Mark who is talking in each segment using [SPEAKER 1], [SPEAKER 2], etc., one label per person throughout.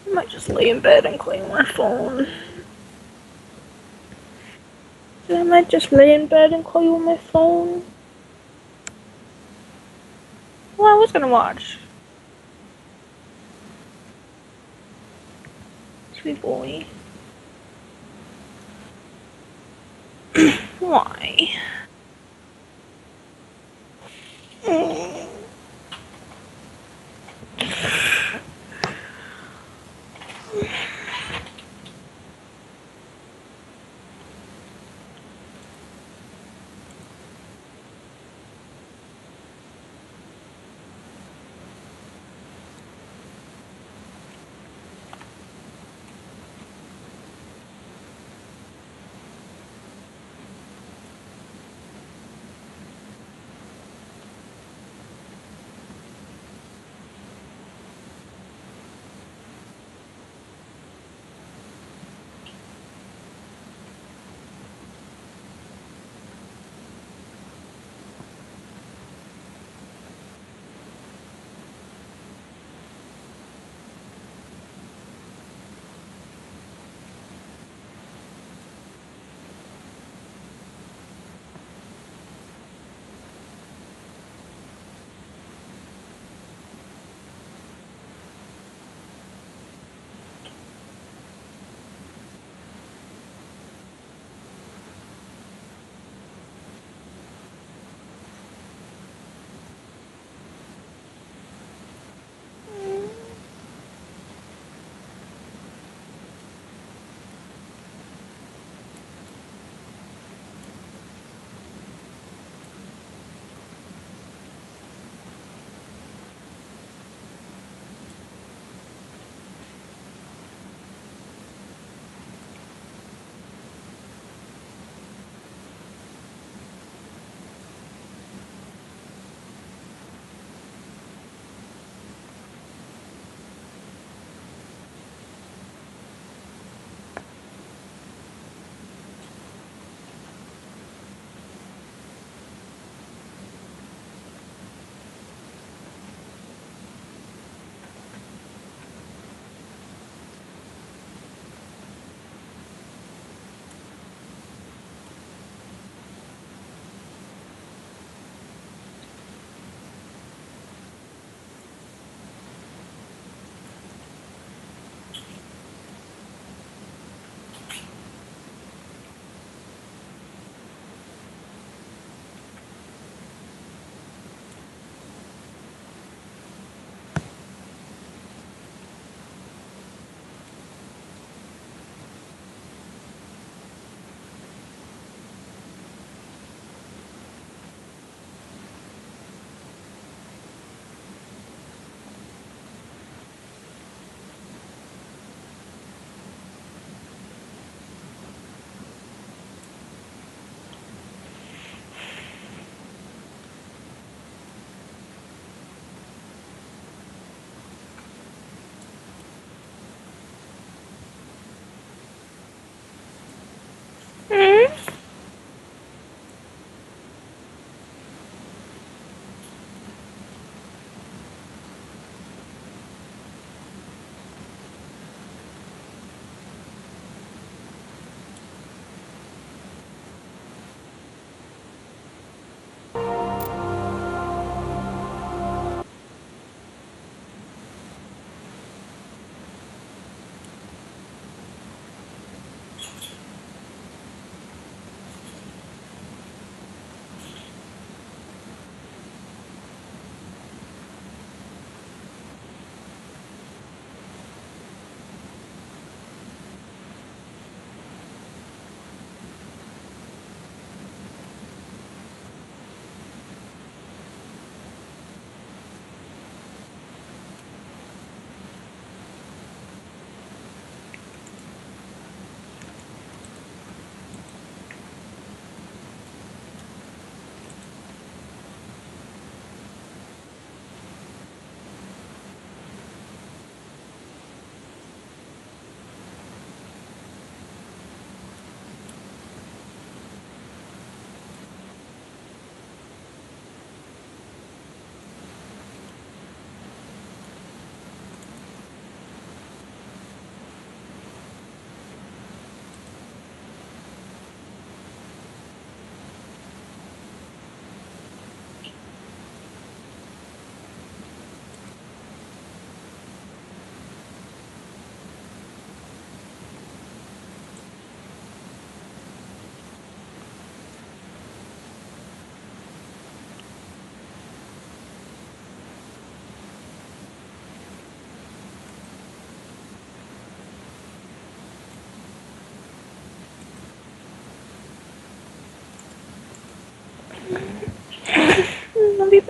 [SPEAKER 1] I might just lay in bed and play on my phone. I might just lay in bed and call you on my phone. Well, I was gonna watch. Sweet boy. Why?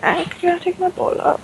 [SPEAKER 1] I gotta take my bowl up.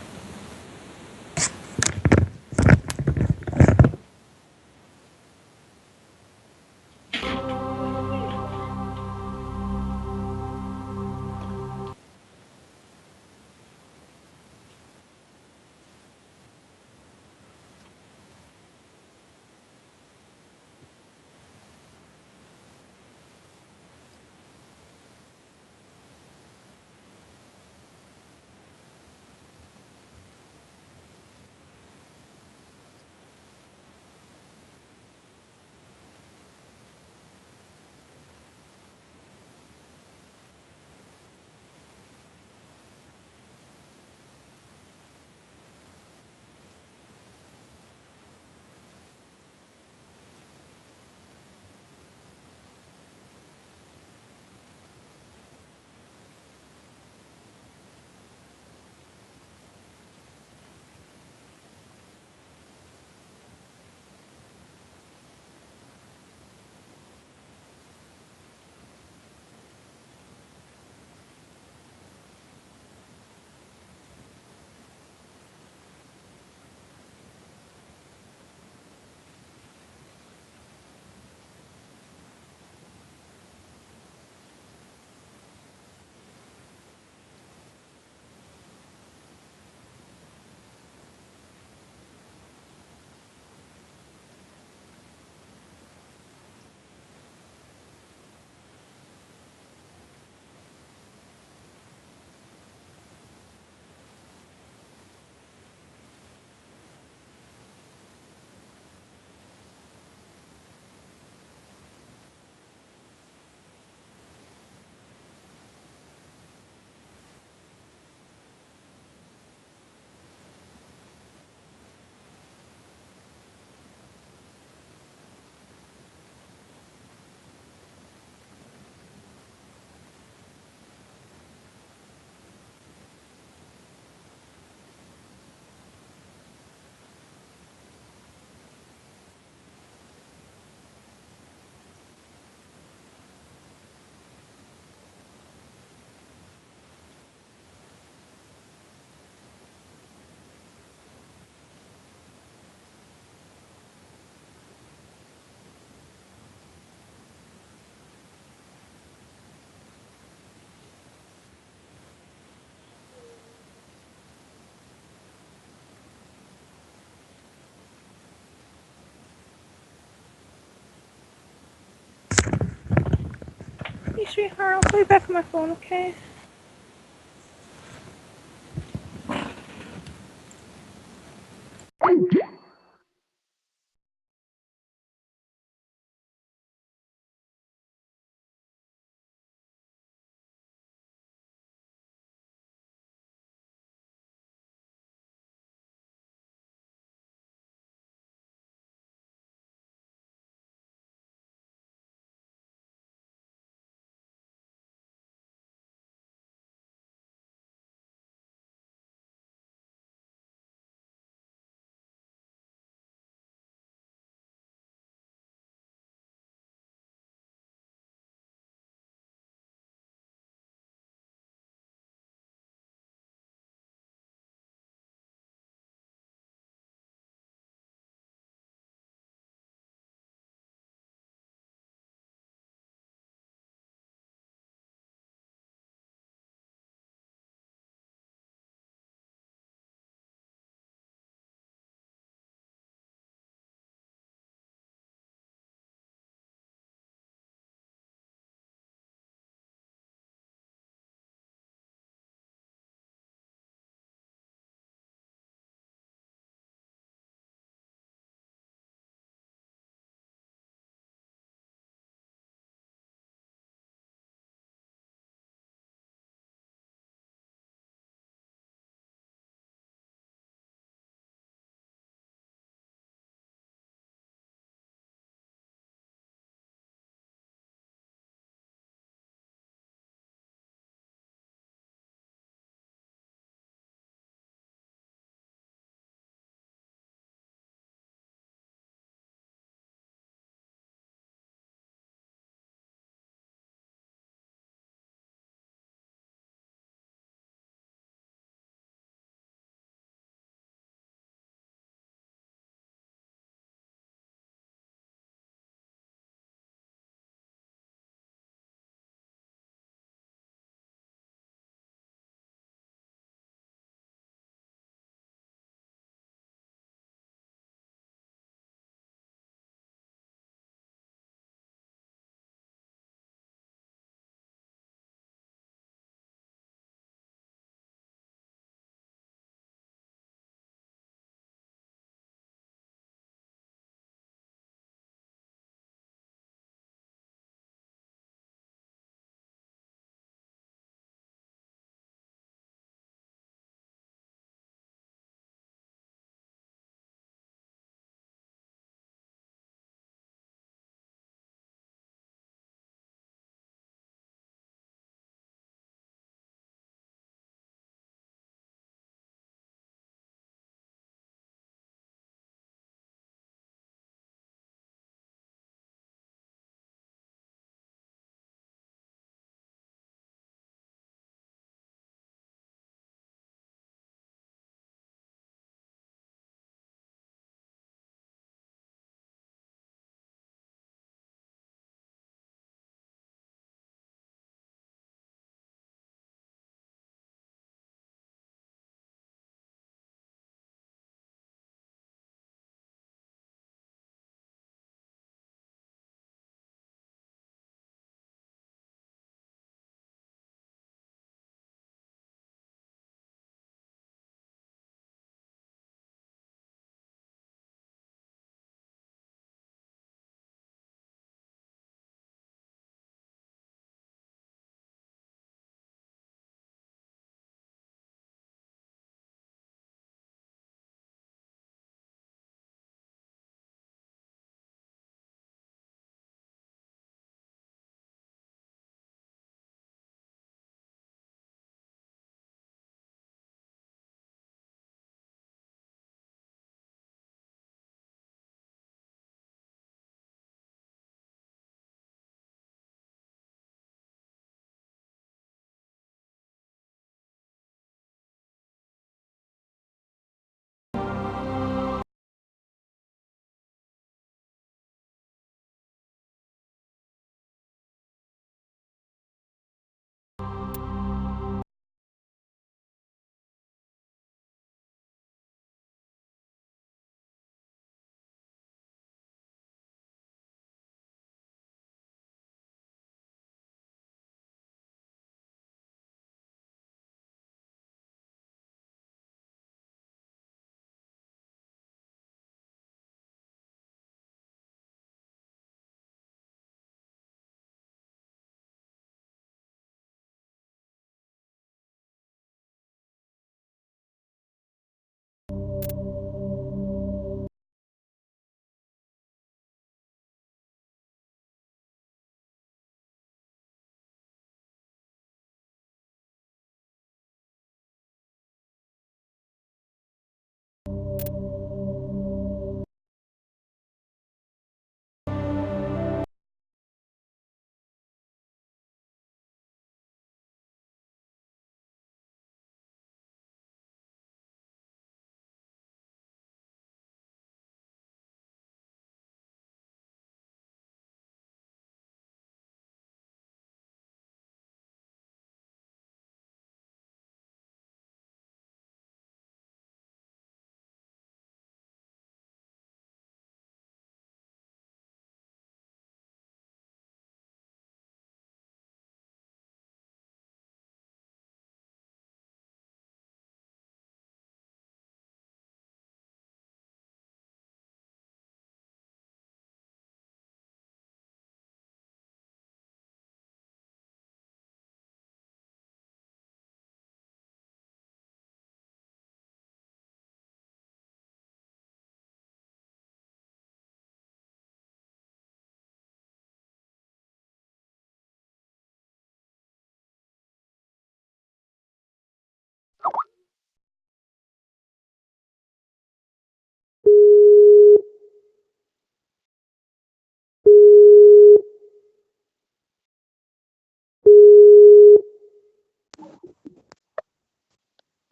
[SPEAKER 1] Hey, sweetheart, I'll play back on my phone, okay?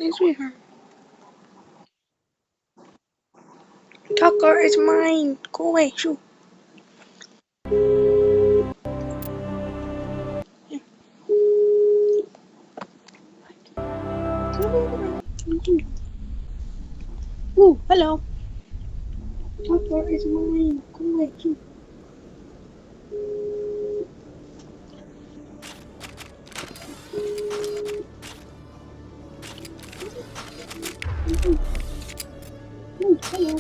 [SPEAKER 1] Hey, sweetheart. Tucker is mine. Go away, shoo. Yeah. Ooh, hello. Tucker is mine. Go away, shoo. Ooh, hello.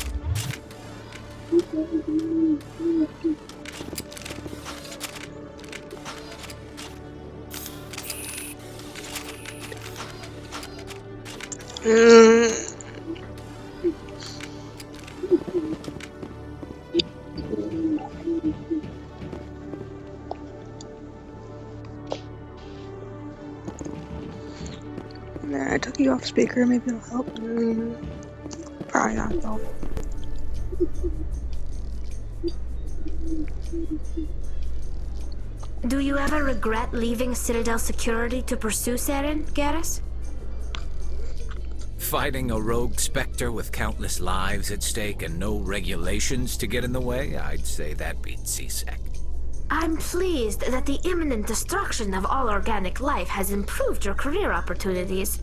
[SPEAKER 1] Tucker is mine. Go away, shoo. Nah, I took you off speaker. Maybe it'll help. Probably not though.
[SPEAKER 2] Do you ever regret leaving Citadel Security to pursue Saren, Garrus?
[SPEAKER 3] Fighting a rogue Spectre with countless lives at stake and no regulations to get in the way, I'd say that beats CSEC.
[SPEAKER 2] I'm pleased that the imminent destruction of all organic life has improved your career opportunities.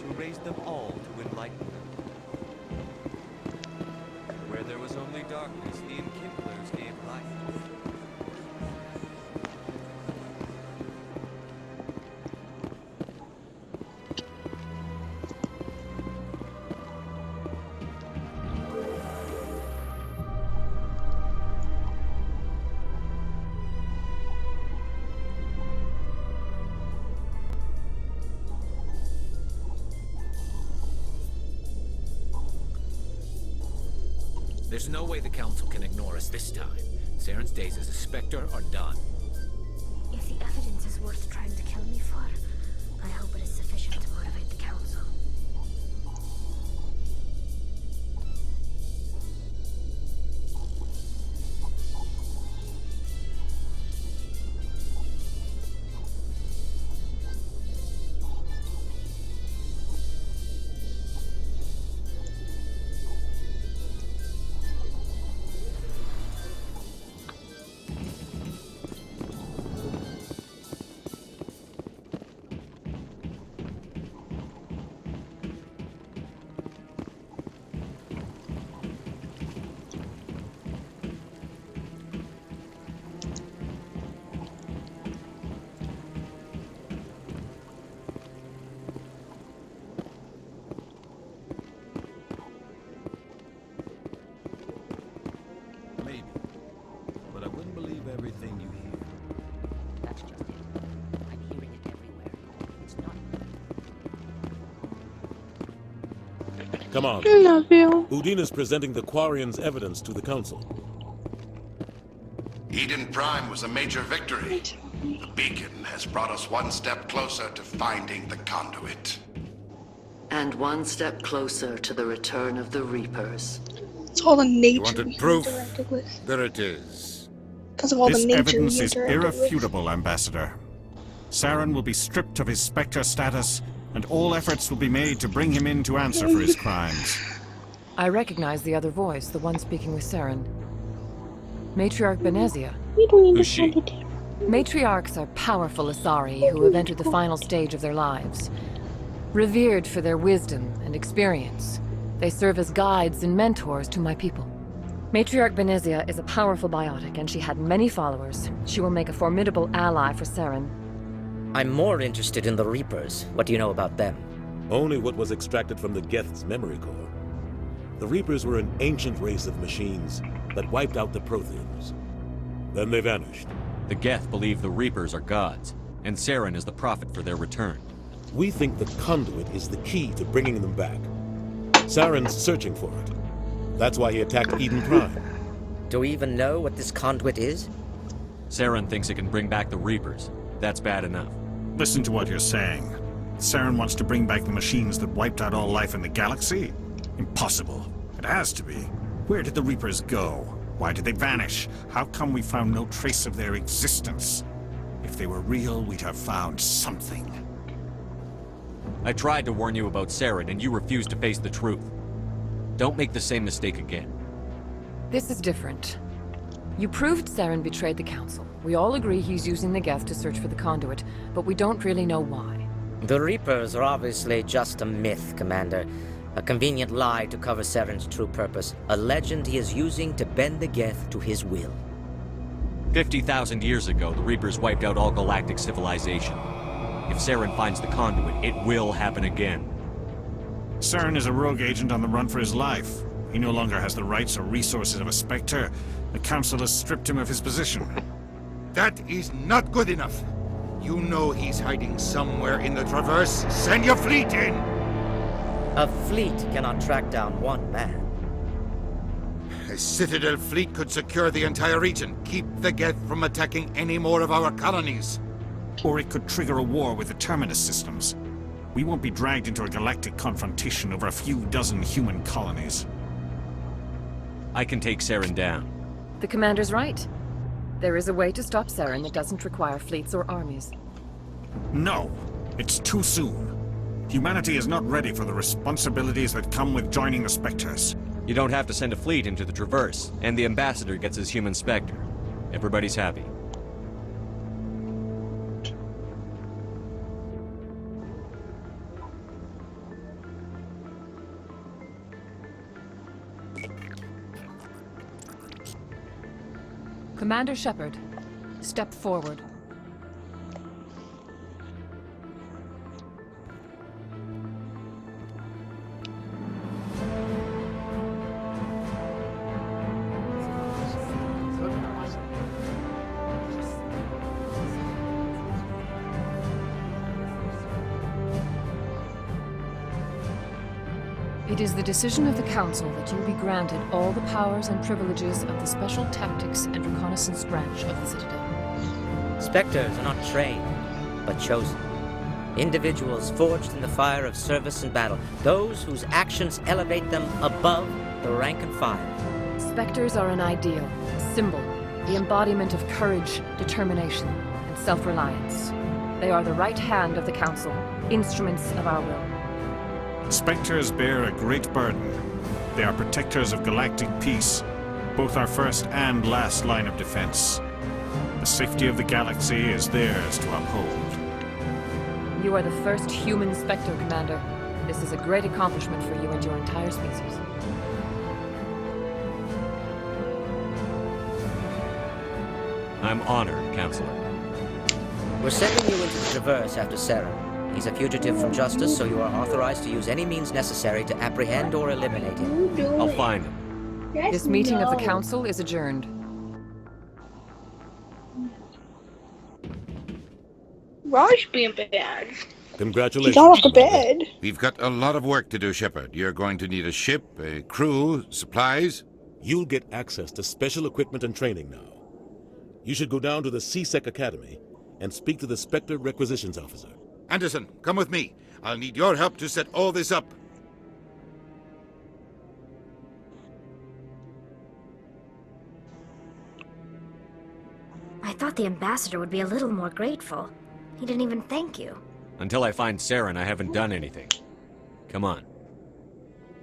[SPEAKER 4] Who raised them all to enlightenment. Where there was only darkness, the Enkindlers gave light.
[SPEAKER 3] There's no way the Council can ignore us this time. Saren's days as a Spectre are done.
[SPEAKER 2] If the evidence is worth trying to kill me for, I hope it is sufficient to motivate the Council.
[SPEAKER 4] Everything you hear.
[SPEAKER 5] That's just it. I'm hearing it everywhere. It's not.
[SPEAKER 6] Come on.
[SPEAKER 1] I love you.
[SPEAKER 6] Udine is presenting the Quarians' evidence to the Council.
[SPEAKER 7] Eden Prime was a major victory. The beacon has brought us one step closer to finding the conduit.
[SPEAKER 8] And one step closer to the return of the Reapers.
[SPEAKER 1] It's all the nature
[SPEAKER 9] You wanted
[SPEAKER 1] we
[SPEAKER 9] proof?
[SPEAKER 1] interacted with.
[SPEAKER 9] There it is.
[SPEAKER 1] Because of all
[SPEAKER 10] This
[SPEAKER 1] the nature
[SPEAKER 10] evidence
[SPEAKER 1] we
[SPEAKER 10] is
[SPEAKER 1] interacted
[SPEAKER 10] irrefutable, Ambassador. Saren will be stripped of his Spectre status, and all efforts will be made to bring him in to answer for his crimes.
[SPEAKER 11] I recognize the other voice, the one speaking with Saren. Matriarch Benezia.
[SPEAKER 1] with. We don't need
[SPEAKER 10] Who's
[SPEAKER 1] to
[SPEAKER 10] she?
[SPEAKER 1] find it.
[SPEAKER 11] Matriarchs are powerful Asari who have entered the final stage of their lives. Revered for their wisdom and experience, they serve as guides and mentors to my people. Matriarch Benezia is a powerful biotic, and she had many followers. She will make a formidable ally for Saren.
[SPEAKER 9] I'm more interested in the Reapers. What do you know about them?
[SPEAKER 6] Only what was extracted from the Geth's memory core. The Reapers were an ancient race of machines that wiped out the Protheans. Then they vanished.
[SPEAKER 4] The Geth believe the Reapers are gods, and Saren is the prophet for their return.
[SPEAKER 6] We think the conduit is the key to bringing them back. Saren's searching for it. That's why he attacked Eden Prime.
[SPEAKER 9] Do we even know what this conduit is?
[SPEAKER 4] Saren thinks it can bring back the Reapers. That's bad enough.
[SPEAKER 10] Listen to what you're saying. Saren wants to bring back the machines that wiped out all life in the galaxy? Impossible. It has to be. Where did the Reapers go? Why did they vanish? How come we found no trace of their existence? If they were real, we'd have found something.
[SPEAKER 4] I tried to warn you about Saren, and you refused to face the truth. Don't make the same mistake again.
[SPEAKER 11] This is different. You proved Saren betrayed the Council. We all agree he's using the Geth to search for the conduit, but we don't really know why.
[SPEAKER 9] The Reapers are obviously just a myth, Commander. A convenient lie to cover Saren's true purpose. A legend he is using to bend the Geth to his will.
[SPEAKER 4] 50,000 years ago, the Reapers wiped out all galactic civilization. If Saren finds the conduit, it will happen again.
[SPEAKER 10] Saren is a rogue agent on the run for his life. He no longer has the rights or resources of a Spectre. The Council has stripped him of his position.
[SPEAKER 12] That is not good enough. You know he's hiding somewhere in the Traverse. Send your fleet in!
[SPEAKER 9] A fleet cannot track down one man.
[SPEAKER 12] A Citadel fleet could secure the entire region, keep the Geth from attacking any more of our colonies.
[SPEAKER 10] Or it could trigger a war with the Terminus systems. We won't be dragged into a galactic confrontation over a few dozen human colonies.
[SPEAKER 4] I can take Saren down.
[SPEAKER 11] The Commander's right. There is a way to stop Saren that doesn't require fleets or armies.
[SPEAKER 10] No, it's too soon. Humanity is not ready for the responsibilities that come with joining the Spectres.
[SPEAKER 4] You don't have to send a fleet into the Traverse, and the Ambassador gets his human Spectre. Everybody's happy.
[SPEAKER 11] Commander Shepard, step forward. It is the decision of the Council that you be granted all the powers and privileges of the Special Tactics and Reconnaissance branch of the Citadel.
[SPEAKER 9] Spectres are not trained, but chosen. Individuals forged in the fire of service and battle. Those whose actions elevate them above the rank and file.
[SPEAKER 11] Spectres are an ideal, a symbol, the embodiment of courage, determination, and self-reliance. They are the right hand of the Council, instruments of our will.
[SPEAKER 10] Spectres bear a great burden. They are protectors of galactic peace, both our first and last line of defense. The safety of the galaxy is theirs to uphold.
[SPEAKER 11] You are the first human Spectre, Commander. This is a great accomplishment for you and your entire species.
[SPEAKER 4] I'm honored, Counselor.
[SPEAKER 9] We're sending you into the Traverse after Saren. He's a fugitive from justice, so you are authorized to use any means necessary to apprehend or eliminate him.
[SPEAKER 4] I'll find him.
[SPEAKER 11] This meeting of the Council is adjourned.
[SPEAKER 1] Raj being bad.
[SPEAKER 6] Congratulations.
[SPEAKER 1] He got off the bed.
[SPEAKER 12] We've got a lot of work to do, Shepard. You're going to need a ship, a crew, supplies.
[SPEAKER 6] You'll get access to special equipment and training now. You should go down to the C-Sec Academy and speak to the Spectre Requisitions Officer.
[SPEAKER 12] Anderson, come with me. I'll need your help to set all this up.
[SPEAKER 2] I thought the Ambassador would be a little more grateful. He didn't even thank you.
[SPEAKER 4] Until I find Saren, I haven't done anything. Come on.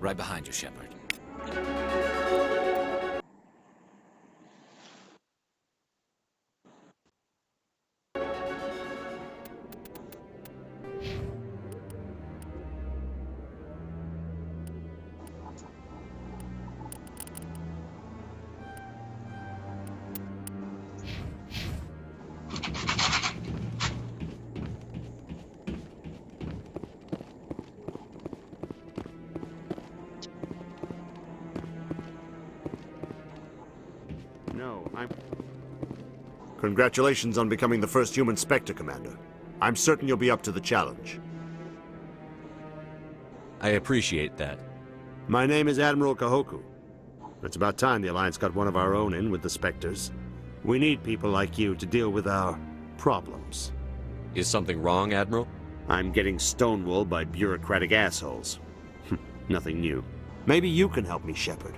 [SPEAKER 3] Right behind you, Shepard.
[SPEAKER 13] Congratulations on becoming the first human Spectre, Commander. I'm certain you'll be up to the challenge.
[SPEAKER 4] I appreciate that.
[SPEAKER 13] My name is Admiral Kahoku. It's about time the Alliance got one of our own in with the Spectres. We need people like you to deal with our problems.
[SPEAKER 4] Is something wrong, Admiral?
[SPEAKER 13] I'm getting stonewalled by bureaucratic assholes. Nothing new. Maybe you can help me, Shepard.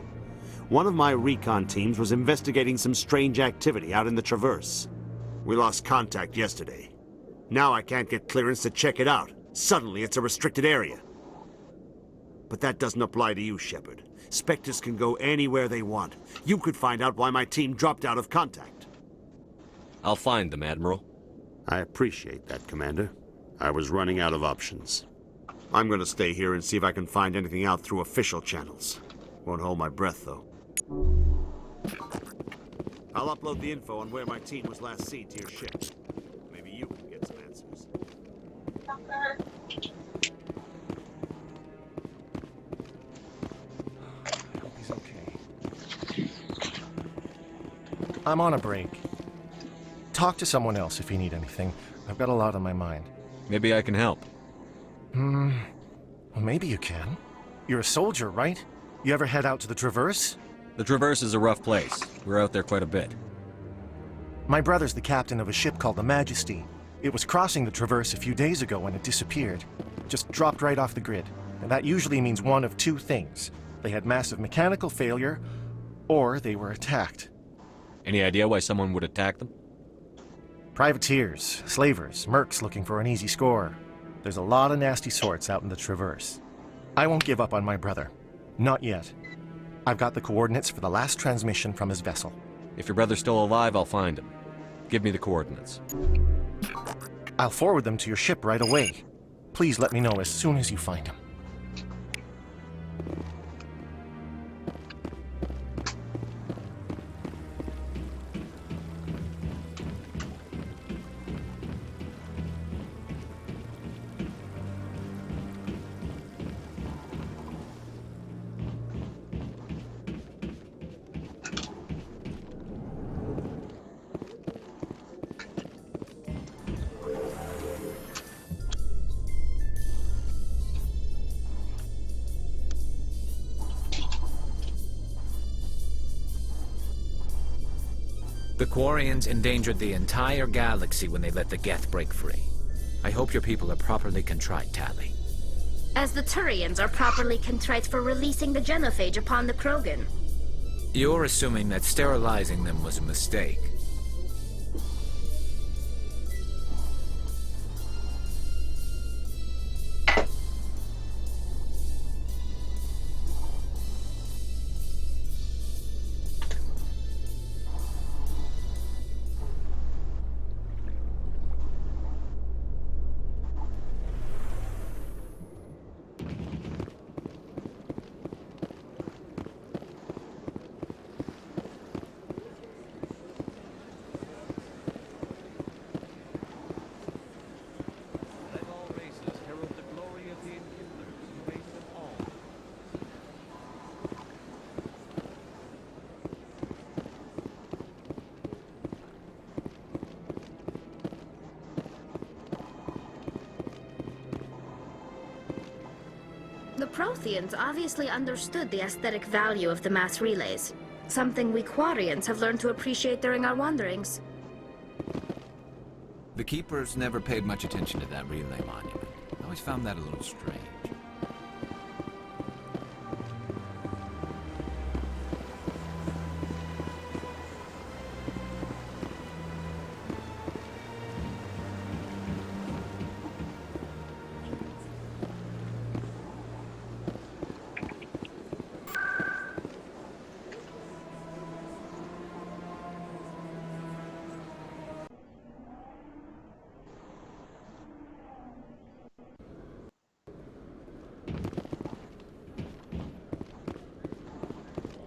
[SPEAKER 13] One of my recon teams was investigating some strange activity out in the Traverse. We lost contact yesterday. Now I can't get clearance to check it out. Suddenly it's a restricted area. But that doesn't apply to you, Shepard. Spectres can go anywhere they want. You could find out why my team dropped out of contact.
[SPEAKER 4] I'll find them, Admiral.
[SPEAKER 13] I appreciate that, Commander. I was running out of options. I'm gonna stay here and see if I can find anything out through official channels. Won't hold my breath, though. I'll upload the info on where my team was last seen to your ship. Maybe you can get some answers.
[SPEAKER 14] I hope he's okay. I'm on a break. Talk to someone else if you need anything. I've got a lot on my mind.
[SPEAKER 4] Maybe I can help.
[SPEAKER 14] Well, maybe you can. You're a soldier, right? You ever head out to the Traverse?
[SPEAKER 4] The Traverse is a rough place. We're out there quite a bit.
[SPEAKER 14] My brother's the captain of a ship called the Majesty. It was crossing the Traverse a few days ago when it disappeared. Just dropped right off the grid. And that usually means one of two things. They had massive mechanical failure, or they were attacked.
[SPEAKER 4] Any idea why someone would attack them?
[SPEAKER 14] Privateers, slavers, mercs looking for an easy score. There's a lot of nasty sorts out in the Traverse. I won't give up on my brother. Not yet. I've got the coordinates for the last transmission from his vessel.
[SPEAKER 4] If your brother's still alive, I'll find him. Give me the coordinates.
[SPEAKER 14] I'll forward them to your ship right away. Please let me know as soon as you find him.
[SPEAKER 3] The Quarians endangered the entire galaxy when they let the Geth break free. I hope your people are properly contrite, Tali.
[SPEAKER 2] As the Turians are properly contrite for releasing the genophage upon the Krogan.
[SPEAKER 3] You're assuming that sterilizing them was a mistake.
[SPEAKER 2] The Protheans obviously understood the aesthetic value of the mass relays, something we Quarians have learned to appreciate during our wanderings.
[SPEAKER 3] The Keepers never paid much attention to that relay monument. I always found that a little strange.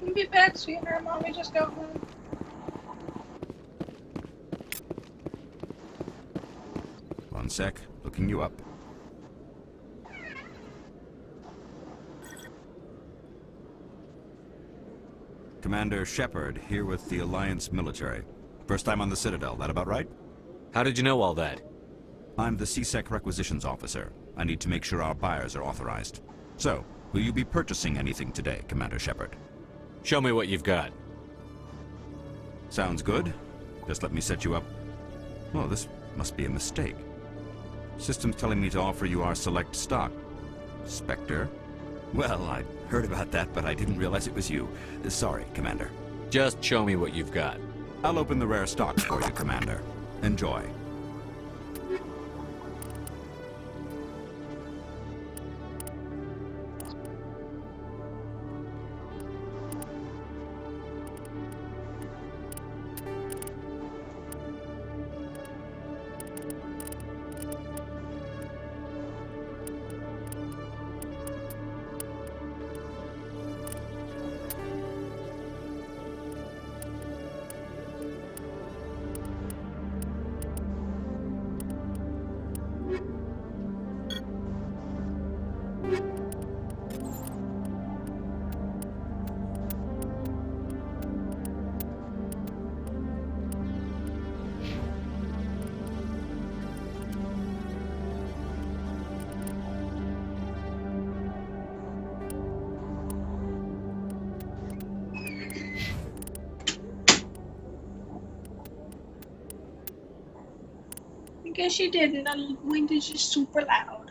[SPEAKER 1] We'll be back, sweetheart. Mommy just got home.
[SPEAKER 15] One sec. Looking you up. Commander Shepard, here with the Alliance military. First time on the Citadel, that about right?
[SPEAKER 4] How did you know all that?
[SPEAKER 15] I'm the CSEC Requisitions Officer. I need to make sure our buyers are authorized. So, will you be purchasing anything today, Commander Shepard?
[SPEAKER 4] Show me what you've got.
[SPEAKER 15] Sounds good. Just let me set you up. Oh, this must be a mistake. System's telling me to offer you our select stock. Spectre? Well, I heard about that, but I didn't realize it was you. Sorry, Commander.
[SPEAKER 4] Just show me what you've got.
[SPEAKER 15] I'll open the rare stock for you, Commander. Enjoy.
[SPEAKER 1] I guess she didn't. The wind is just super loud.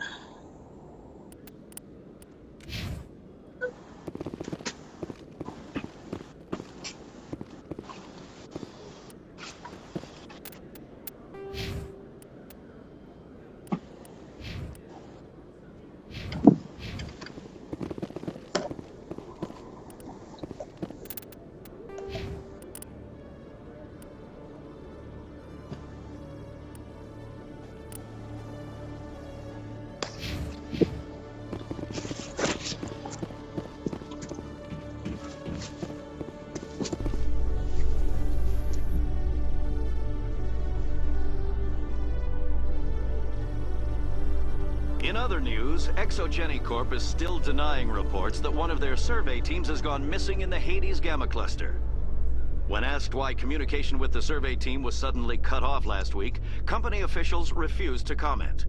[SPEAKER 16] In other news, Exogeny Corp is still denying reports that one of their survey teams has gone missing in the Hades Gamma Cluster. When asked why communication with the survey team was suddenly cut off last week, company officials refused to comment.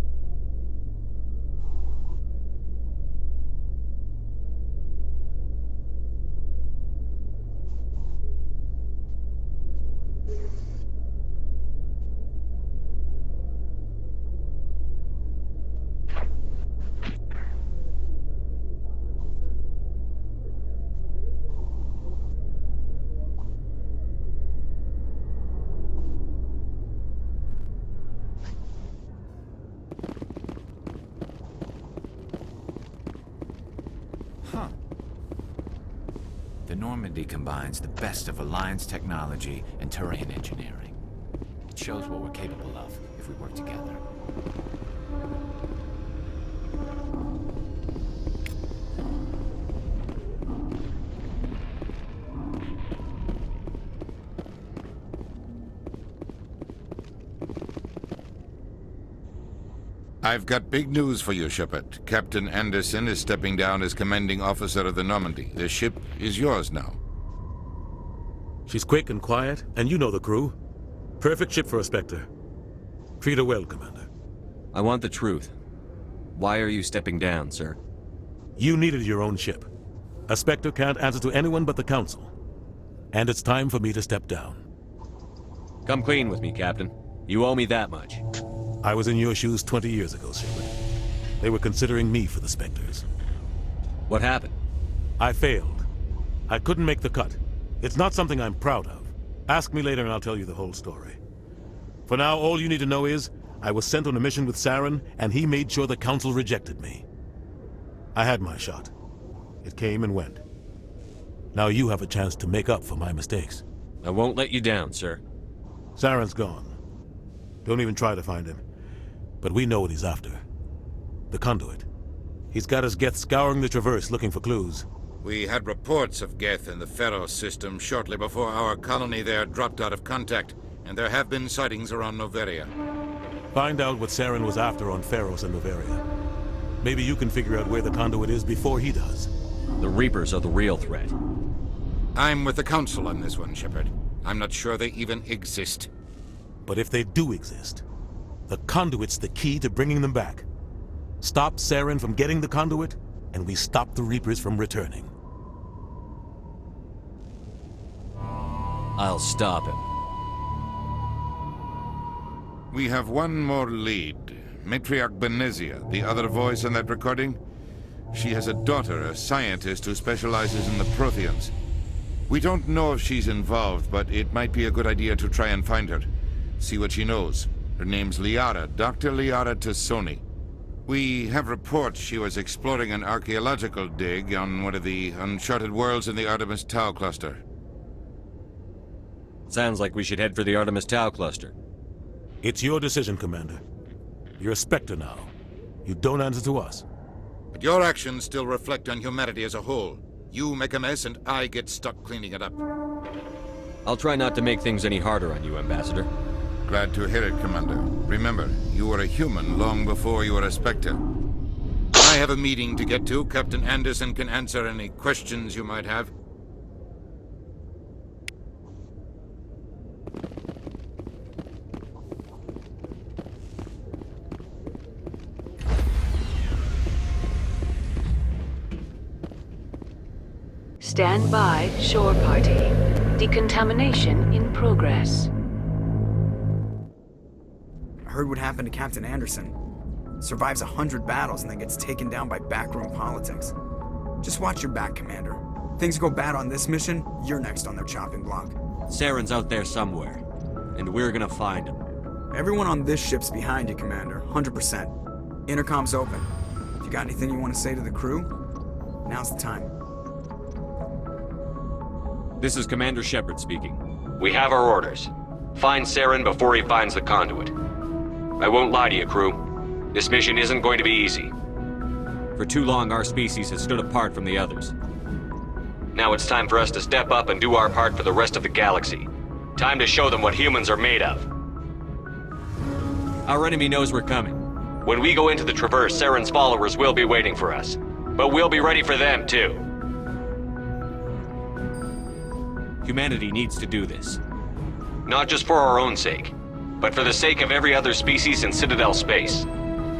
[SPEAKER 3] Huh. The Normandy combines the best of Alliance technology and terrain engineering. It shows what we're capable of if we work together.
[SPEAKER 12] I've got big news for you, Shepard. Captain Anderson is stepping down as commanding officer of the Normandy. The ship is yours now.
[SPEAKER 6] She's quick and quiet, and you know the crew. Perfect ship for a Spectre. Treat her well, Commander.
[SPEAKER 4] I want the truth. Why are you stepping down, sir?
[SPEAKER 6] You needed your own ship. A Spectre can't answer to anyone but the Council. And it's time for me to step down.
[SPEAKER 4] Come clean with me, Captain. You owe me that much.
[SPEAKER 6] I was in your shoes 20 years ago, Shepard. They were considering me for the Spectres.
[SPEAKER 4] What happened?
[SPEAKER 6] I failed. I couldn't make the cut. It's not something I'm proud of. Ask me later and I'll tell you the whole story. For now, all you need to know is, I was sent on a mission with Saren, and he made sure the Council rejected me. I had my shot. It came and went. Now you have a chance to make up for my mistakes.
[SPEAKER 4] I won't let you down, sir.
[SPEAKER 6] Saren's gone. Don't even try to find him. But we know what he's after. The conduit. He's got his Geth scouring the Traverse looking for clues.
[SPEAKER 12] We had reports of Geth in the Pharos system shortly before our colony there dropped out of contact, and there have been sightings around Noveria.
[SPEAKER 6] Find out what Saren was after on Pharos and Noveria. Maybe you can figure out where the conduit is before he does.
[SPEAKER 4] The Reapers are the real threat.
[SPEAKER 12] I'm with the Council on this one, Shepard. I'm not sure they even exist.
[SPEAKER 6] But if they do exist, the conduit's the key to bringing them back. Stop Saren from getting the conduit, and we stop the Reapers from returning.
[SPEAKER 4] I'll stop him.
[SPEAKER 12] We have one more lead. Matriarch Benezia, the other voice in that recording. She has a daughter, a scientist who specializes in the Protheans. We don't know if she's involved, but it might be a good idea to try and find her. See what she knows. Her name's Liara, Dr. Liara Tassoni. We have reports she was exploring an archaeological dig on one of the uncharted worlds in the Artemis Tau cluster.
[SPEAKER 4] Sounds like we should head for the Artemis Tau cluster.
[SPEAKER 6] It's your decision, Commander. You're a Spectre now. You don't answer to us.
[SPEAKER 12] But your actions still reflect on humanity as a whole. You make a mess and I get stuck cleaning it up.
[SPEAKER 4] I'll try not to make things any harder on you, Ambassador.
[SPEAKER 12] Glad to hear it, Commander. Remember, you were a human long before you were a Spectre. I have a meeting to get to. Captain Anderson can answer any questions you might have.
[SPEAKER 17] Stand by, shore party. Decontamination in progress.
[SPEAKER 18] I heard what happened to Captain Anderson. Survives 100 battles and then gets taken down by backroom politics. Just watch your back, Commander. Things go bad on this mission, you're next on their chopping block.
[SPEAKER 4] Saren's out there somewhere, and we're gonna find him.
[SPEAKER 18] Everyone on this ship's behind you, Commander. 100%. Intercom's open. If you got anything you want to say to the crew, now's the time.
[SPEAKER 4] This is Commander Shepard speaking.
[SPEAKER 19] We have our orders. Find Saren before he finds the conduit. I won't lie to you, crew. This mission isn't going to be easy.
[SPEAKER 4] For too long, our species has stood apart from the others.
[SPEAKER 19] Now it's time for us to step up and do our part for the rest of the galaxy. Time to show them what humans are made of.
[SPEAKER 4] Our enemy knows we're coming.
[SPEAKER 19] When we go into the Traverse, Saren's followers will be waiting for us. But we'll be ready for them, too.
[SPEAKER 4] Humanity needs to do this.
[SPEAKER 19] Not just for our own sake, but for the sake of every other species in Citadel space.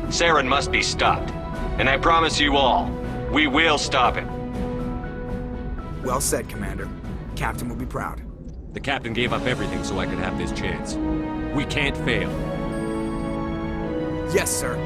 [SPEAKER 19] Saren must be stopped. And I promise you all, we will stop him.
[SPEAKER 18] Well said, Commander. Captain will be proud.
[SPEAKER 4] The Captain gave up everything so I could have this chance. We can't fail.
[SPEAKER 18] Yes, sir.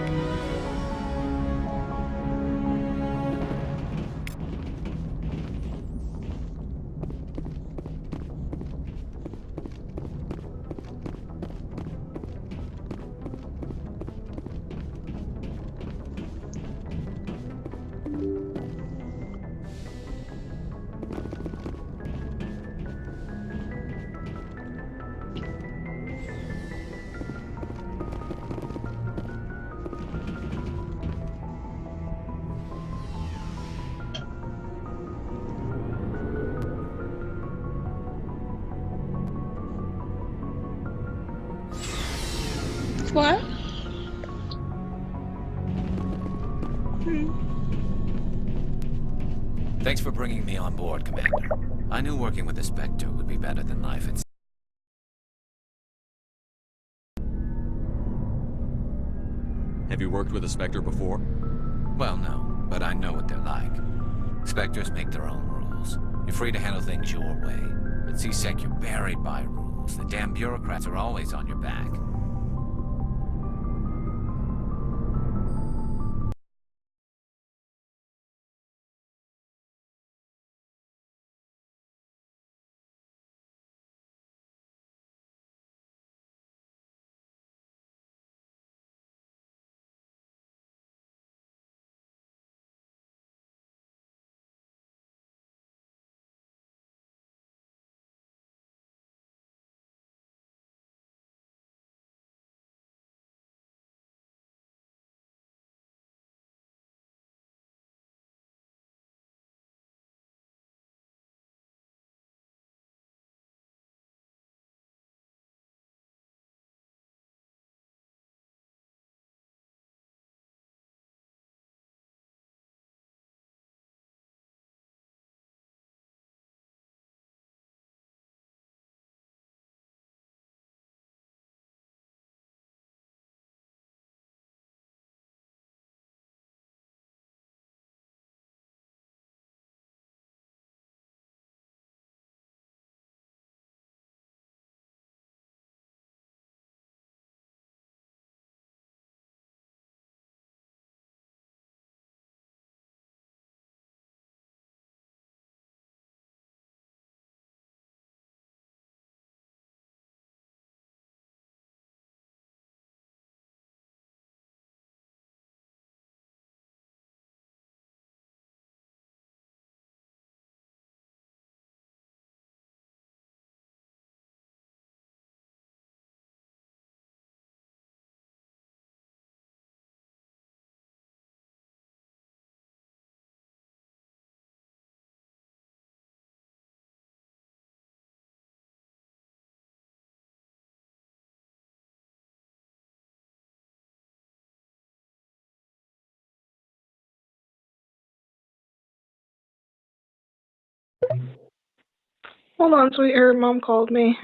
[SPEAKER 1] What?
[SPEAKER 3] Thanks for bringing me on board, Commander. I knew working with the Spectre would be better than life at sea.
[SPEAKER 4] Have you worked with a Spectre before?
[SPEAKER 3] Well, no, but I know what they're like. Spectres make their own rules. You're free to handle things your way. At C-Sec, you're buried by rules. The damn bureaucrats are always on your back.
[SPEAKER 1] Hold on, sweetheart. Mom called me.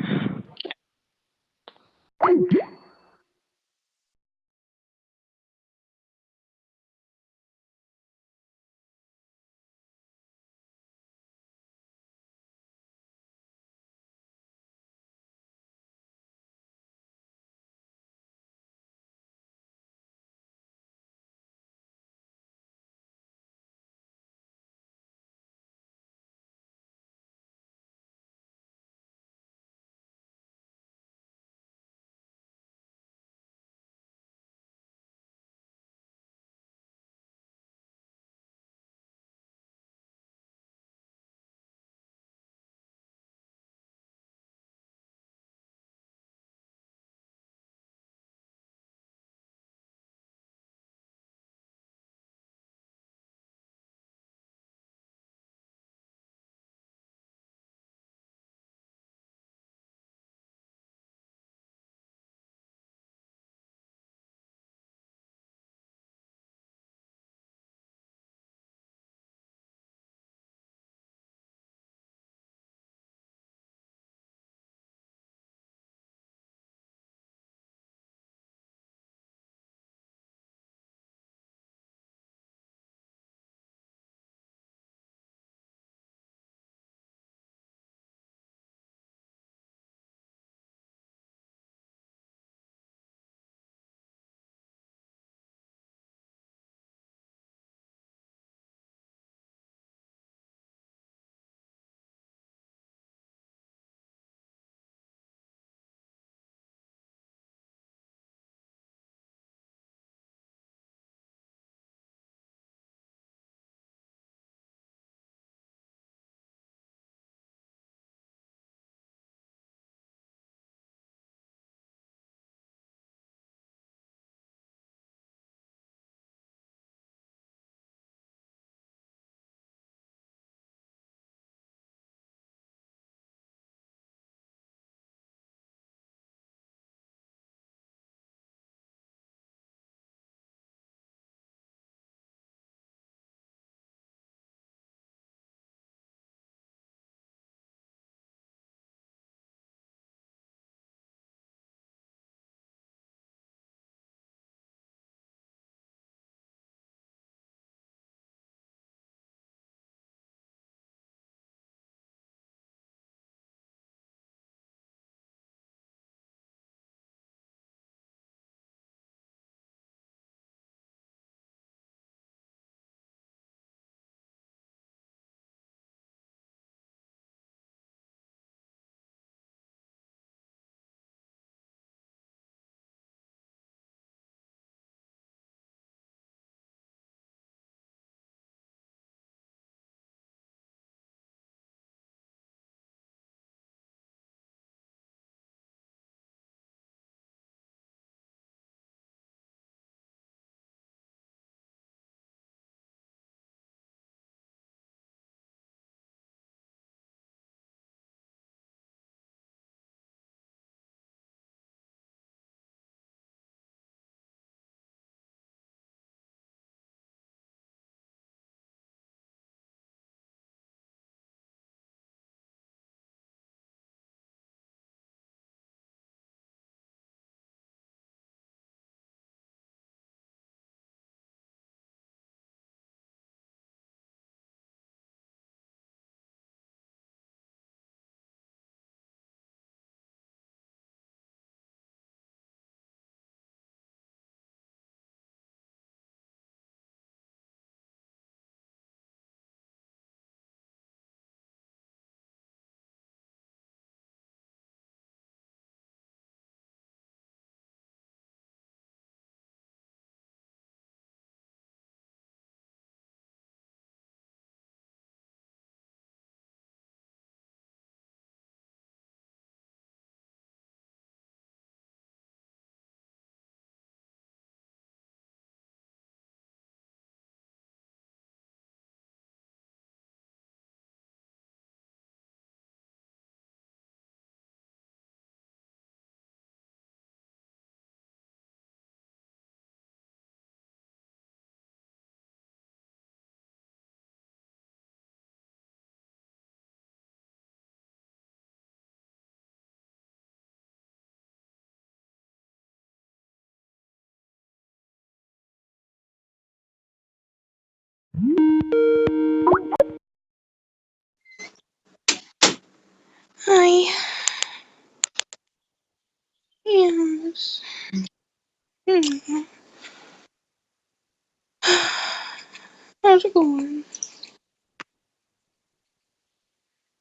[SPEAKER 1] How's it going?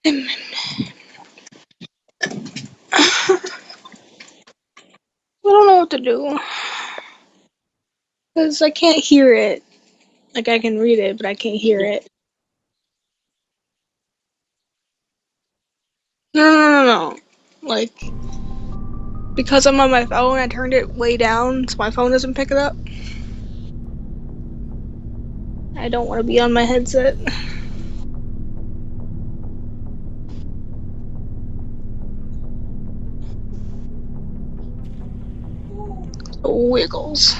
[SPEAKER 1] I don't know what to do. Because I can't hear it. Like, I can read it, but I can't hear it. No. Like, because I'm on my phone, I turned it way down so my phone doesn't pick it up. I don't want to be on my headset. Wiggles.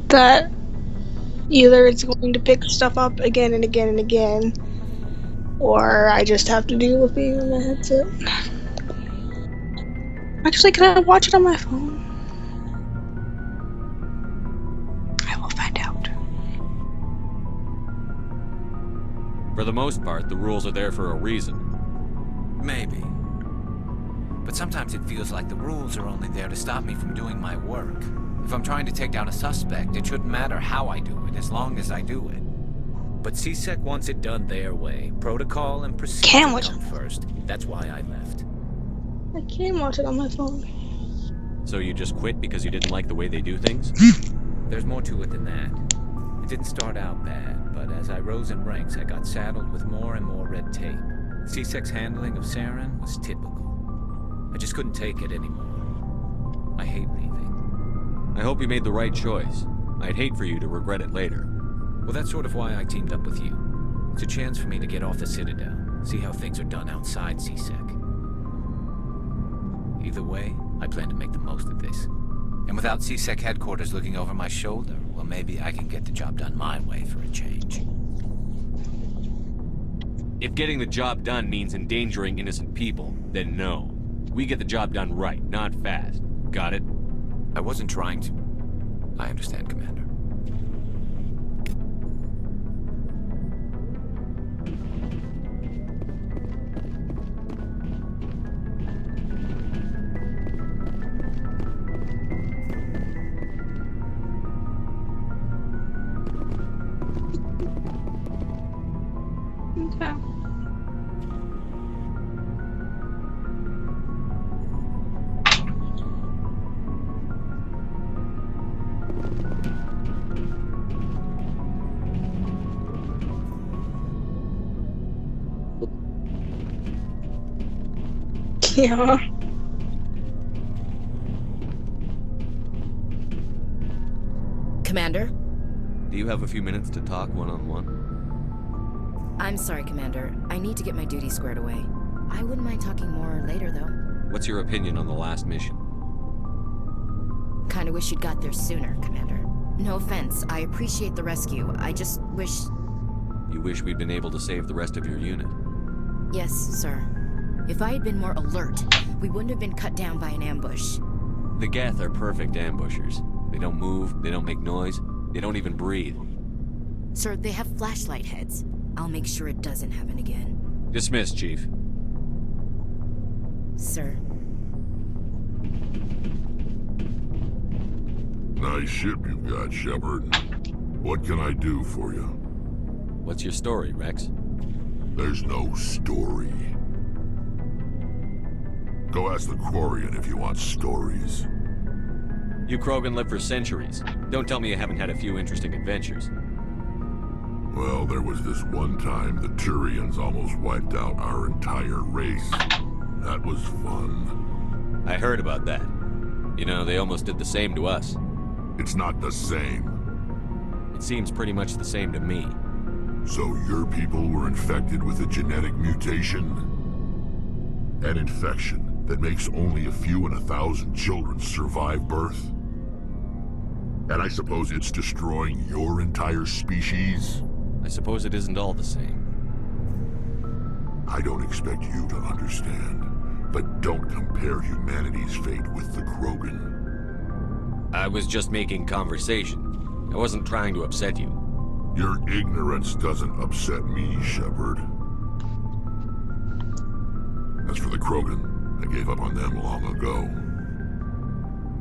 [SPEAKER 1] That either it's going to pick stuff up again and again and again, or I just have to deal with being on my headset. Actually, can I watch it on my phone? I will find out.
[SPEAKER 4] For the most part, the rules are there for a reason.
[SPEAKER 3] Maybe. But sometimes it feels like the rules are only there to stop me from doing my work. If I'm trying to take down a suspect, it shouldn't matter how I do it, as long as I do it. But CSEC wants it done their way. Protocol and procedure come first. That's why I left.
[SPEAKER 1] I can watch it on my phone.
[SPEAKER 4] So you just quit because you didn't like the way they do things?
[SPEAKER 3] There's more to it than that. It didn't start out bad, but as I rose in ranks, I got saddled with more and more red tape. CSEC's handling of Saren was typical. I just couldn't take it anymore. I hate leaving.
[SPEAKER 4] I hope you made the right choice. I'd hate for you to regret it later.
[SPEAKER 3] Well, that's sort of why I teamed up with you. It's a chance for me to get off the Citadel, see how things are done outside CSEC. Either way, I plan to make the most of this. And without CSEC headquarters looking over my shoulder, well, maybe I can get the job done my way for a change.
[SPEAKER 4] If getting the job done means endangering innocent people, then no. We get the job done right, not fast. Got it?
[SPEAKER 3] I wasn't trying to. I understand, Commander.
[SPEAKER 1] Okay. Yeah.
[SPEAKER 5] Commander?
[SPEAKER 4] Do you have a few minutes to talk one-on-one?
[SPEAKER 5] I'm sorry, Commander. I need to get my duty squared away. I wouldn't mind talking more later, though.
[SPEAKER 4] What's your opinion on the last mission?
[SPEAKER 5] Kinda wish you'd got there sooner, Commander. No offense, I appreciate the rescue. I just wish...
[SPEAKER 4] You wish we'd been able to save the rest of your unit?
[SPEAKER 5] Yes, sir. If I had been more alert, we wouldn't have been cut down by an ambush.
[SPEAKER 4] The Geth are perfect ambushers. They don't move, they don't make noise, they don't even breathe.
[SPEAKER 5] Sir, they have flashlight heads. I'll make sure it doesn't happen again.
[SPEAKER 4] Dismissed, Chief.
[SPEAKER 5] Sir.
[SPEAKER 20] Nice ship you've got, Shepard. What can I do for you?
[SPEAKER 4] What's your story, Rex?
[SPEAKER 20] There's no story. Go ask the Quarian if you want stories.
[SPEAKER 4] You Krogan live for centuries. Don't tell me you haven't had a few interesting adventures.
[SPEAKER 20] Well, there was this one time the Turians almost wiped out our entire race. That was fun.
[SPEAKER 4] I heard about that. You know, they almost did the same to us.
[SPEAKER 20] It's not the same.
[SPEAKER 4] It seems pretty much the same to me.
[SPEAKER 20] So your people were infected with a genetic mutation? An infection that makes only a few in 1,000 children survive birth? And I suppose it's destroying your entire species?
[SPEAKER 4] I suppose it isn't all the same.
[SPEAKER 20] I don't expect you to understand, but don't compare humanity's fate with the Krogan.
[SPEAKER 4] I was just making conversation. I wasn't trying to upset you.
[SPEAKER 20] Your ignorance doesn't upset me, Shepard. As for the Krogan, I gave up on them long ago.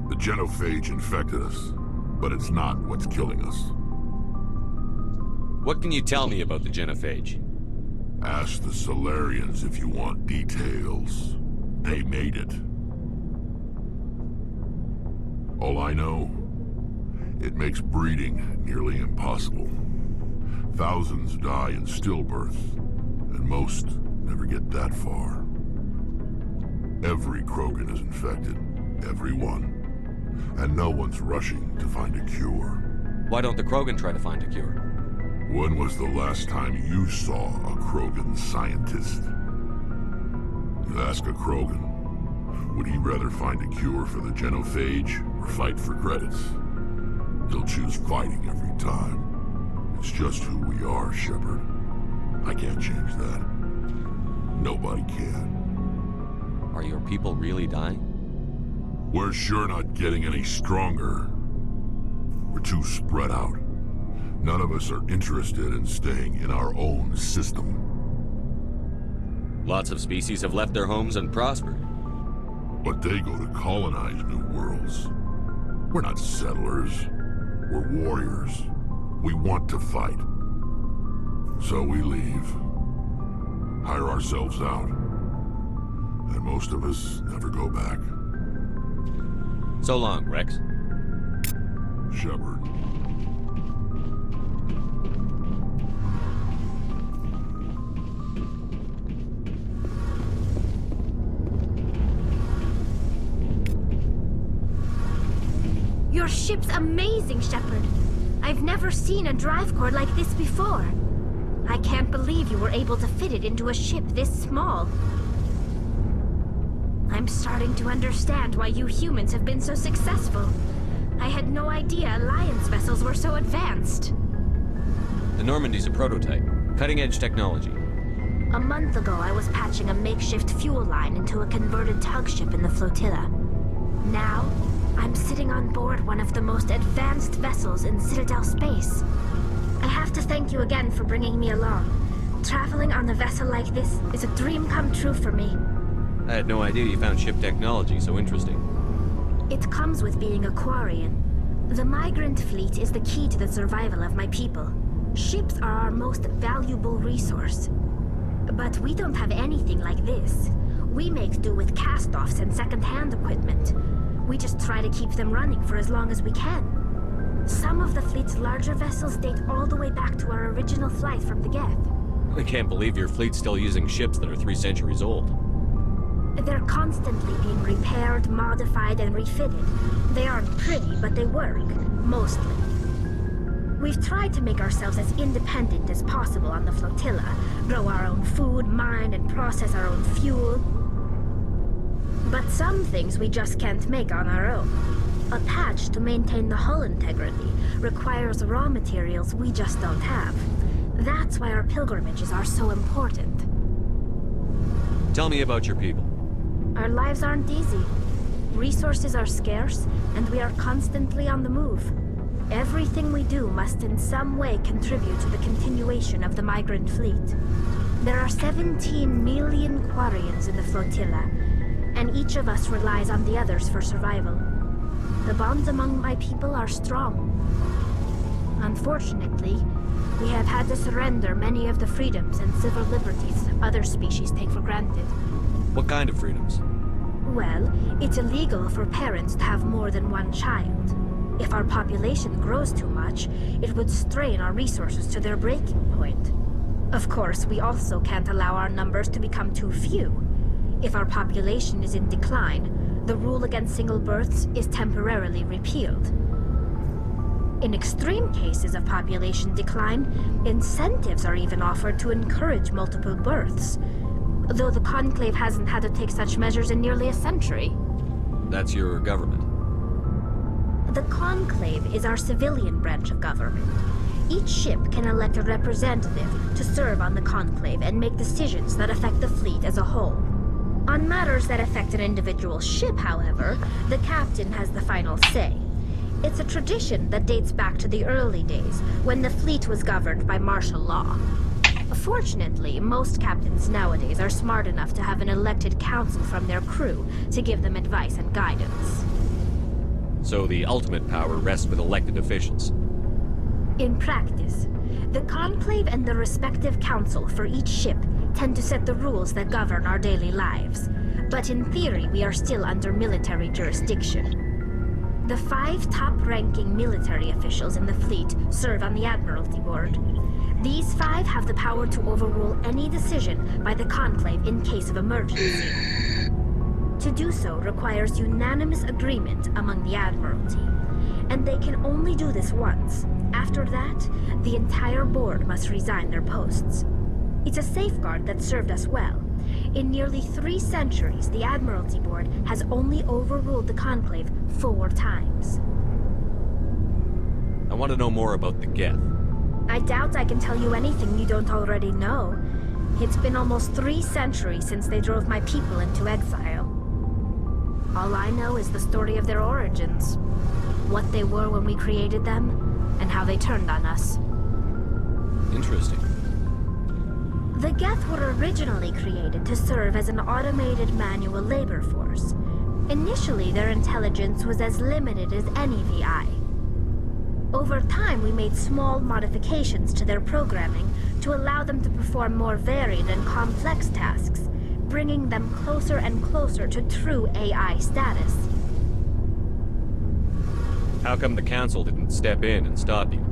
[SPEAKER 20] The genophage infected us, but it's not what's killing us.
[SPEAKER 4] What can you tell me about the genophage?
[SPEAKER 20] Ask the Solarians if you want details. They made it. All I know, it makes breeding nearly impossible. Thousands die in stillbirth, and most never get that far. Every Krogan is infected, every one. And no one's rushing to find a cure.
[SPEAKER 4] Why don't the Krogan try to find a cure?
[SPEAKER 20] When was the last time you saw a Krogan scientist? You ask a Krogan, would he rather find a cure for the genophage or fight for credits? He'll choose fighting every time. It's just who we are, Shepard. I can't change that. Nobody can.
[SPEAKER 4] Are your people really dying?
[SPEAKER 20] We're sure not getting any stronger. We're too spread out. None of us are interested in staying in our own system.
[SPEAKER 4] Lots of species have left their homes and prospered.
[SPEAKER 20] But they go to colonize new worlds. We're not settlers. We're warriors. We want to fight. So we leave. Hire ourselves out. And most of us never go back.
[SPEAKER 4] So long, Rex.
[SPEAKER 20] Shepard.
[SPEAKER 2] Your ship's amazing, Shepard. I've never seen a drive core like this before. I can't believe you were able to fit it into a ship this small. I'm starting to understand why you humans have been so successful. I had no idea Alliance vessels were so advanced.
[SPEAKER 4] The Normandy's a prototype. Cutting-edge technology.
[SPEAKER 2] A month ago, I was patching a makeshift fuel line into a converted tug ship in the flotilla. Now, I'm sitting on board one of the most advanced vessels in Citadel space. I have to thank you again for bringing me along. Traveling on a vessel like this is a dream come true for me.
[SPEAKER 4] I had no idea you found ship technology so interesting.
[SPEAKER 2] It comes with being a Quarian. The migrant fleet is the key to the survival of my people. Ships are our most valuable resource. But we don't have anything like this. We make do with cast-offs and second-hand equipment. We just try to keep them running for as long as we can. Some of the fleet's larger vessels date all the way back to our original flight from the Geth.
[SPEAKER 4] I can't believe your fleet's still using ships that are 3 centuries old.
[SPEAKER 2] They're constantly being repaired, modified, and refitted. They aren't pretty, but they work. Mostly. We've tried to make ourselves as independent as possible on the flotilla. Grow our own food, mine, and process our own fuel. But some things we just can't make on our own. A patch to maintain the hull integrity requires raw materials we just don't have. That's why our pilgrimages are so important.
[SPEAKER 4] Tell me about your people.
[SPEAKER 2] Our lives aren't easy. Resources are scarce, and we are constantly on the move. Everything we do must in some way contribute to the continuation of the migrant fleet. There are 17 million Quarians in the flotilla, and each of us relies on the others for survival. The bonds among my people are strong. Unfortunately, we have had to surrender many of the freedoms and civil liberties other species take for granted.
[SPEAKER 4] What kind of freedoms?
[SPEAKER 2] Well, it's illegal for parents to have more than one child. If our population grows too much, it would strain our resources to their breaking point. Of course, we also can't allow our numbers to become too few. If our population is in decline, the rule against single births is temporarily repealed. In extreme cases of population decline, incentives are even offered to encourage multiple births, though the Conclave hasn't had to take such measures in nearly a century.
[SPEAKER 4] That's your government.
[SPEAKER 2] The Conclave is our civilian branch of government. Each ship can elect a representative to serve on the Conclave and make decisions that affect the fleet as a whole. On matters that affect an individual ship, however, the captain has the final say. It's a tradition that dates back to the early days, when the fleet was governed by martial law. Fortunately, most captains nowadays are smart enough to have an elected council from their crew to give them advice and guidance.
[SPEAKER 4] So the ultimate power rests with elected officials.
[SPEAKER 2] In practice, the Conclave and the respective council for each ship tend to set the rules that govern our daily lives. But in theory, we are still under military jurisdiction. The 5 top-ranking military officials in the fleet serve on the Admiralty Board. These 5 have the power to overrule any decision by the Conclave in case of emergency. To do so requires unanimous agreement among the Admiralty, and they can only do this once. After that, the entire board must resign their posts. It's a safeguard that served us well. In nearly 3 centuries, the Admiralty Board has only overruled the Conclave 4 times.
[SPEAKER 4] I want to know more about the Geth.
[SPEAKER 2] I doubt I can tell you anything you don't already know. It's been almost 3 centuries since they drove my people into exile. All I know is the story of their origins, what they were when we created them, and how they turned on us.
[SPEAKER 4] Interesting.
[SPEAKER 2] The Geth were originally created to serve as an automated manual labor force. Initially, their intelligence was as limited as any VI. Over time, we made small modifications to their programming to allow them to perform more varied and complex tasks, bringing them closer and closer to true AI status.
[SPEAKER 4] How come the Council didn't step in and stop you?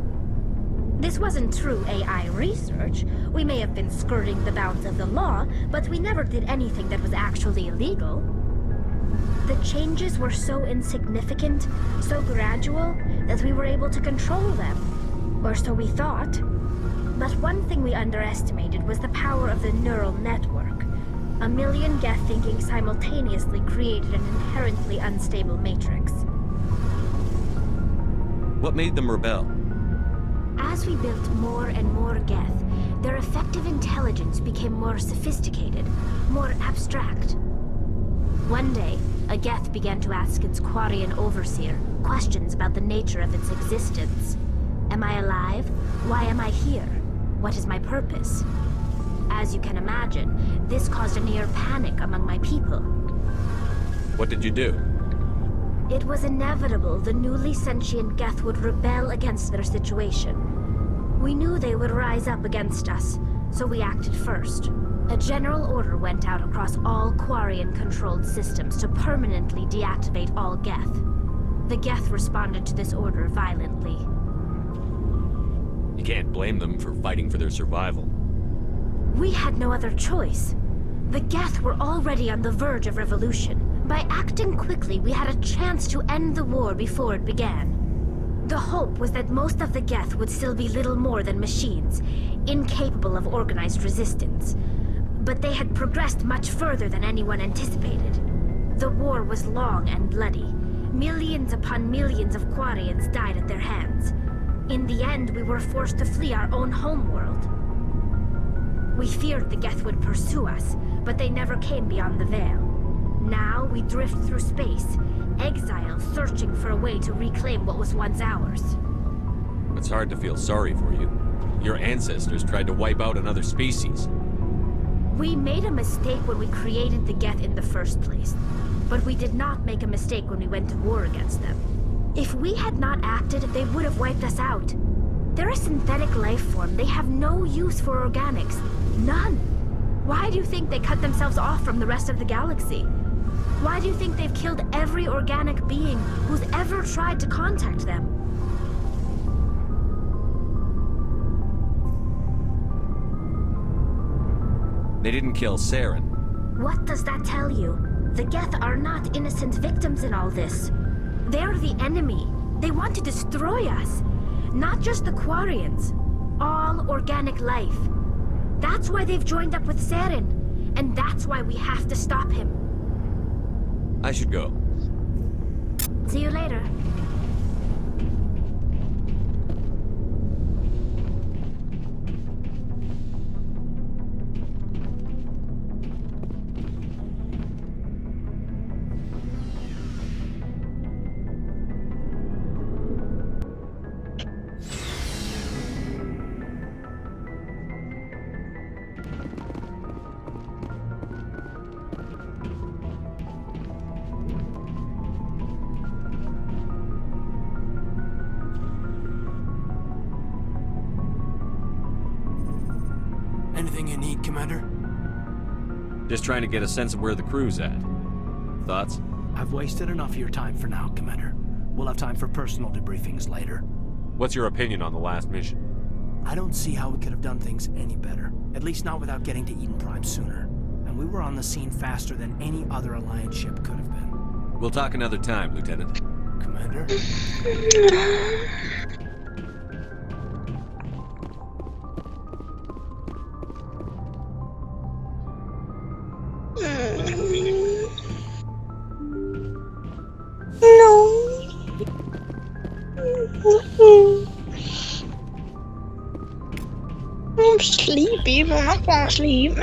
[SPEAKER 2] This wasn't true AI research. We may have been skirting the bounds of the law, but we never did anything that was actually illegal. The changes were so insignificant, so gradual, that we were able to control them. Or so we thought. But one thing we underestimated was the power of the neural network. A million Geth thinking simultaneously created an inherently unstable matrix.
[SPEAKER 4] What made them rebel?
[SPEAKER 2] As we built more and more Geth, their effective intelligence became more sophisticated, more abstract. One day, a Geth began to ask its Quarian overseer questions about the nature of its existence. Am I alive? Why am I here? What is my purpose? As you can imagine, this caused a near panic among my people.
[SPEAKER 4] What did you do?
[SPEAKER 2] It was inevitable the newly sentient Geth would rebel against their situation. We knew they would rise up against us, so we acted first. A general order went out across all Quarian-controlled systems to permanently deactivate all Geth. The Geth responded to this order violently.
[SPEAKER 4] You can't blame them for fighting for their survival.
[SPEAKER 2] We had no other choice. The Geth were already on the verge of revolution. By acting quickly, we had a chance to end the war before it began. The hope was that most of the Geth would still be little more than machines, incapable of organized resistance. But they had progressed much further than anyone anticipated. The war was long and bloody. Millions upon millions of Quarians died at their hands. In the end, we were forced to flee our own homeworld. We feared the Geth would pursue us, but they never came beyond the Veil. Now we drift through space, exile, searching for a way to reclaim what was once ours.
[SPEAKER 4] It's hard to feel sorry for you. Your ancestors tried to wipe out another species.
[SPEAKER 2] We made a mistake when we created the Geth in the first place, but we did not make a mistake when we went to war against them. If we had not acted, they would have wiped us out. They're a synthetic life form. They have no use for organics. None. Why do you think they cut themselves off from the rest of the galaxy? Why do you think they've killed every organic being who's ever tried to contact them?
[SPEAKER 4] They didn't kill Saren.
[SPEAKER 2] What does that tell you? The Geth are not innocent victims in all this. They're the enemy. They want to destroy us. Not just the Quarians. All organic life. That's why they've joined up with Saren. And that's why we have to stop him.
[SPEAKER 4] I should go.
[SPEAKER 2] See you later.
[SPEAKER 21] Anything you need, Commander?
[SPEAKER 4] Just trying to get a sense of where the crew's at. Thoughts?
[SPEAKER 21] I've wasted enough of your time for now, Commander. We'll have time for personal debriefings later.
[SPEAKER 4] What's your opinion on the last mission?
[SPEAKER 21] I don't see how we could have done things any better. At least not without getting to Eden Prime sooner. And we were on the scene faster than any other Alliance ship could have been.
[SPEAKER 4] We'll talk another time, Lieutenant.
[SPEAKER 21] Commander?
[SPEAKER 1] I'm sleepy, but I'm not gonna sleep.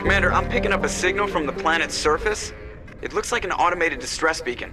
[SPEAKER 18] Commander, I'm picking up a signal from the planet's surface. It looks like an automated distress beacon.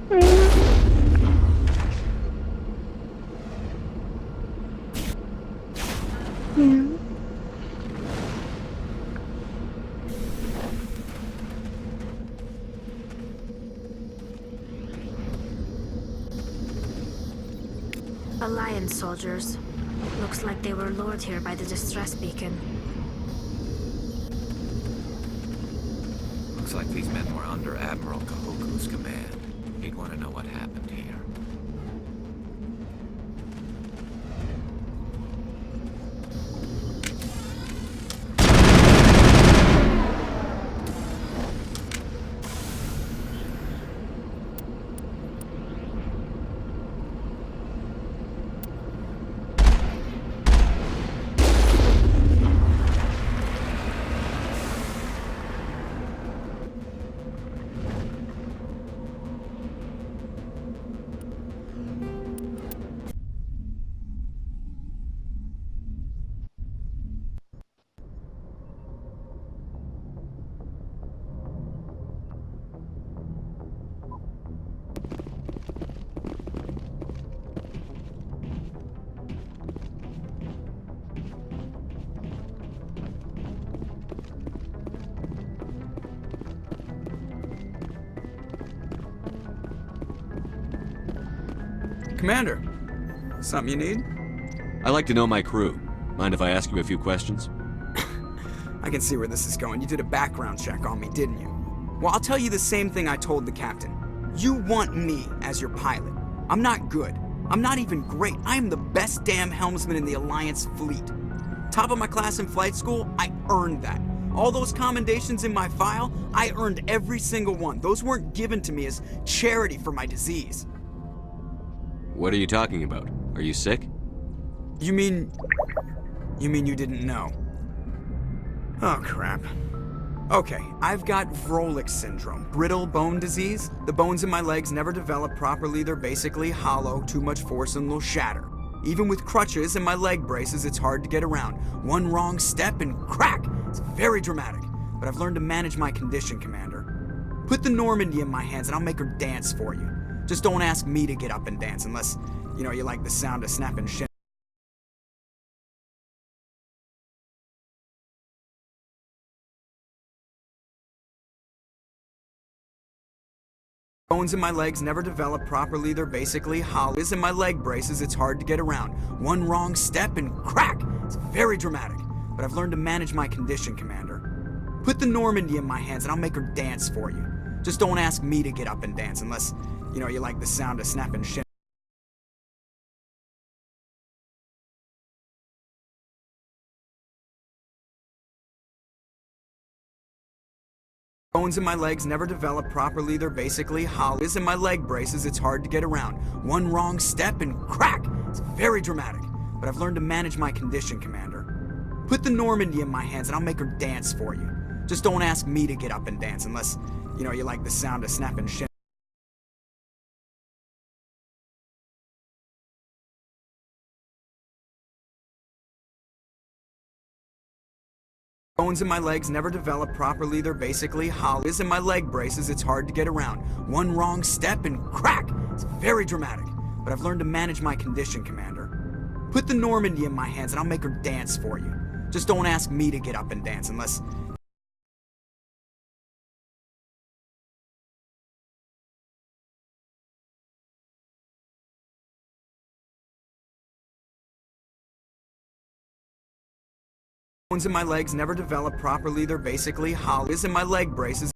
[SPEAKER 1] Yeah.
[SPEAKER 2] Alliance soldiers. Looks like they were lured here by the distress beacon.
[SPEAKER 3] Looks like these men were under Admiral Kahoku's command. He'd want to know what happened here.
[SPEAKER 18] Commander, something you need?
[SPEAKER 4] I like to know my crew. Mind if I ask you a few questions?
[SPEAKER 18] I can see where this is going. You did a background check on me, didn't you? Well, I'll tell you the same thing I told the captain. You want me as your pilot. I'm not good. I'm not even great. I am the best damn helmsman in the Alliance fleet. Top of my class in flight school, I earned that. All those commendations in my file, I earned every single one. Those weren't given to me as charity for my disease.
[SPEAKER 4] What are you talking about? Are you sick?
[SPEAKER 18] You mean you didn't know? Oh, crap. Okay, I've got Vrolik syndrome, brittle bone disease. The bones in my legs never develop properly. They're basically hollow, too much force and they'll shatter. Even with crutches and my leg braces, it's hard to get around. One wrong step and crack! It's very dramatic, but I've learned to manage my condition, Commander. Put the Normandy in my hands and I'll make her dance for you. Just don't ask me to get up and dance unless, you like the sound of snapping shit. Bones in my legs never develop properly. They're basically hollow. In my leg braces, it's hard to get around. One wrong step and crack! It's very dramatic, but I've learned to manage my condition, Commander. Put the Normandy in my hands and I'll make her dance for you. Just don't ask me to get up and dance unless, you like the sound of snapping shit. Bones in my legs never develop properly. They're basically hollow. In my leg braces, it's hard to get around. One wrong step and crack! It's very dramatic, but I've learned to manage my condition, Commander. Put the Normandy in my hands and I'll make her dance for you. Just don't ask me to get up and dance unless, you like the sound of snapping shit. Bones in my legs never develop properly. They're basically hollow. In my leg braces, it's hard to get around. One wrong step and crack! It's very dramatic, but I've learned to manage my condition, Commander. Put the Normandy in my hands and I'll make her dance for you. Just don't ask me to get up and dance unless... Bones in my legs never develop properly. They're basically hollow. In my leg braces.